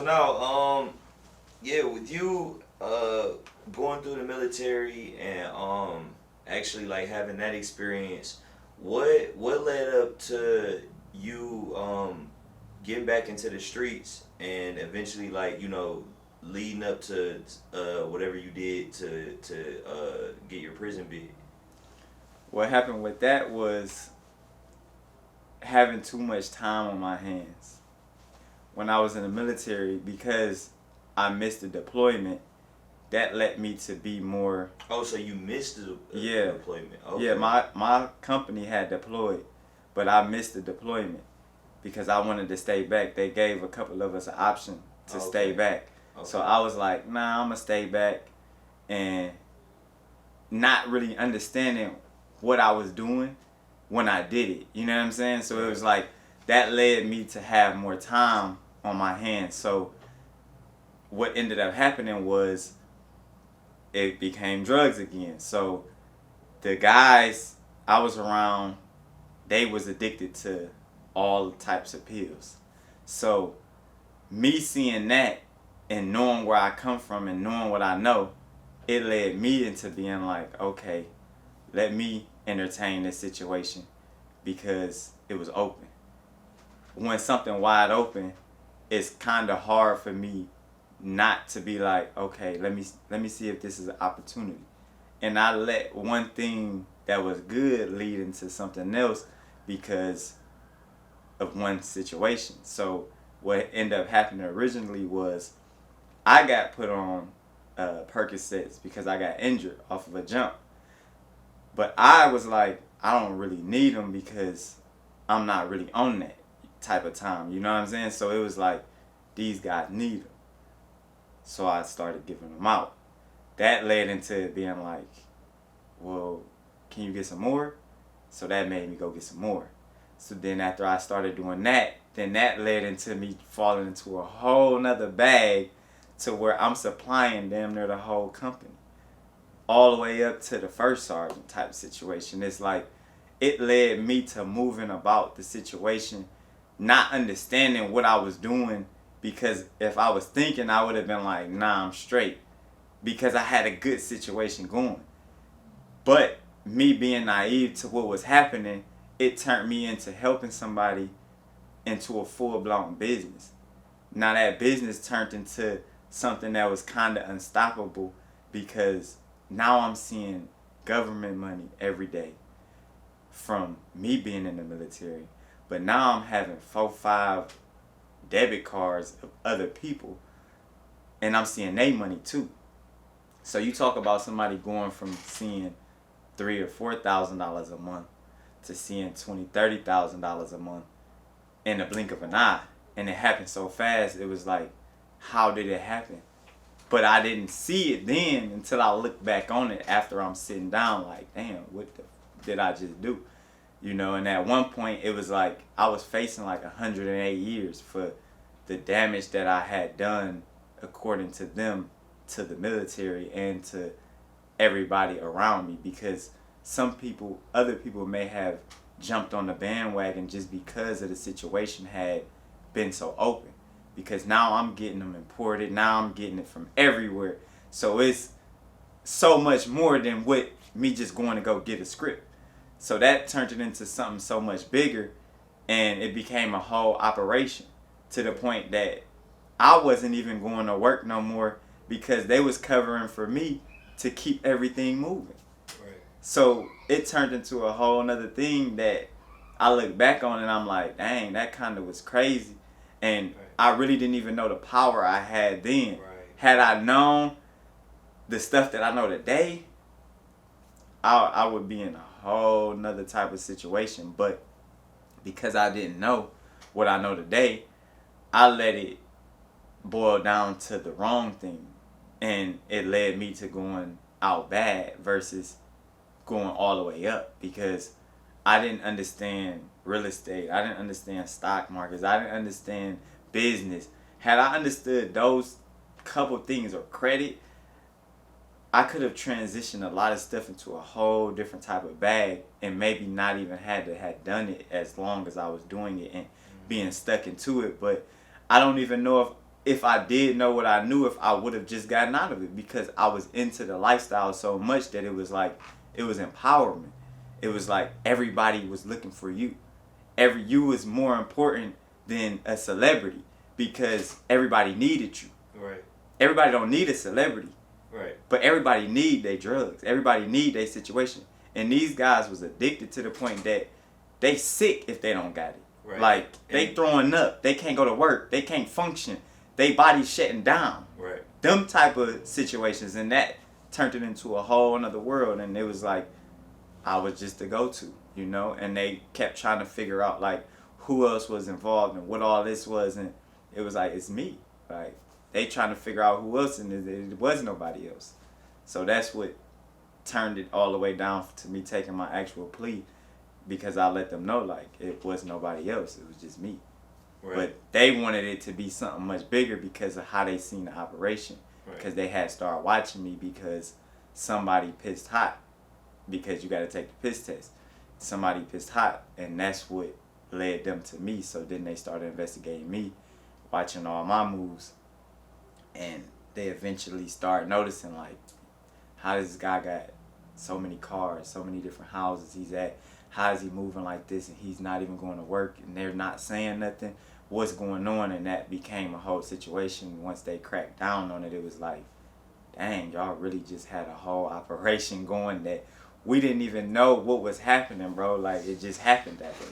now, yeah, with you going through the military and actually like having that experience, what led up to you getting back into the streets and eventually like leading up to whatever you did to get your prison bid. What happened with that was having too much time on my hands when I was in the military because I missed the deployment. That led me to be more. Oh, so you missed the Yeah, deployment. Okay. yeah. My company had deployed, but I missed the deployment because I wanted to stay back. They gave a couple of us an option to stay back. Okay. So I was like, nah, I'm gonna stay back, and not really understanding what I was doing when I did it. You know what I'm saying? So it was like that led me to have more time on my hands. So what ended up happening was it became drugs again. So the guys I was around, they was addicted to all types of pills. So me seeing that and knowing where I come from and knowing what I know, it led me into being like, okay, let me entertain this situation because it was open. When something wide open, it's kind of hard for me not to be like, okay, let me see if this is an opportunity. And I let one thing that was good lead into something else because of one situation. So what ended up happening originally was I got put on Percocets because I got injured off of a jump. But I was like, I don't really need them because I'm not really on that type of time. You know what I'm saying? So it was like, these guys need them. So I started giving them out. That led into it being like, well, can you get some more? So that made me go get some more. So then after I started doing that, then that led into me falling into a whole nother bag to where I'm supplying damn near the whole company. All the way up to the first sergeant type situation. It's like, it led me to moving about the situation, not understanding what I was doing, because if I was thinking, I would have been like, nah, I'm straight, because I had a good situation going. But me being naive to what was happening, it turned me into helping somebody into a full-blown business. Now that business turned into something that was kind of unstoppable because now I'm seeing government money every day from me being in the military. But now I'm having 4-5 debit cards of other people, and I'm seeing their money too. So you talk about somebody going from seeing $3,000 or $4,000 a month to seeing $20,000-$30,000 a month in the blink of an eye, and it happened so fast. It was like, how did it happen? But I didn't see it then until I looked back on it after I'm sitting down like, damn, what the did I just do? You know, and at one point it was like I was facing like 108 years for the damage that I had done, according to them, to the military and to everybody around me, because other people may have jumped on the bandwagon just because of the situation had been so open. Because now I'm getting them imported, now I'm getting it from everywhere. So it's so much more than what me just going to go get a script. So that turned it into something so much bigger, and it became a whole operation to the point that I wasn't even going to work no more because they was covering for me to keep everything moving. Right. So it turned into a whole nother thing that I look back on and I'm like, dang, that kind of was crazy. And right. I really didn't even know the power I had then. Right. Had I known the stuff that I know today, I would be in a whole nother type of situation. But because I didn't know what I know today, I let it boil down to the wrong thing. And it led me to going out bad versus going all the way up, because I didn't understand real estate. I didn't understand stock markets. I didn't understand business. Had I understood those couple things, or credit, I could have transitioned a lot of stuff into a whole different type of bag, and maybe not even had to have done it as long as I was doing it and being stuck into it. But I don't even know if if I did know what I knew, if I would have just gotten out of it, because I was into the lifestyle so much that it was like, it was empowerment. It was like everybody was looking for you. You was more important than a celebrity because everybody needed you. Right. Everybody don't need a celebrity. Right. But everybody need their drugs. Everybody need their situation. And these guys was addicted to the point that they sick if they don't got it. Right. Like, they throwing up. They can't go to work. They can't function. They body shutting down. Right. Them type of situations. And that turned it into a whole another world. And it was like, I was just the go-to, you know? And they kept trying to figure out, like, who else was involved and what all this was. And it was like, it's me. Like, they trying to figure out who else, and it was nobody else. So that's what turned it all the way down to me taking my actual plea, because I let them know, like, it was nobody else. It was just me. Right. But they wanted it to be something much bigger because of how they seen the operation. Right. Because they had started watching me because somebody pissed hot, because you got to take the piss test. Somebody pissed hot, and that's what led them to me. So then they started investigating me, watching all my moves. And they eventually start noticing, like, how does this guy got so many cars, so many different houses he's at? How is he moving like this and he's not even going to work and they're not saying nothing? What's going on? And that became a whole situation. Once they cracked down on it, it was like, dang, y'all really just had a whole operation going that we didn't even know what was happening, bro. Like, it just happened that way.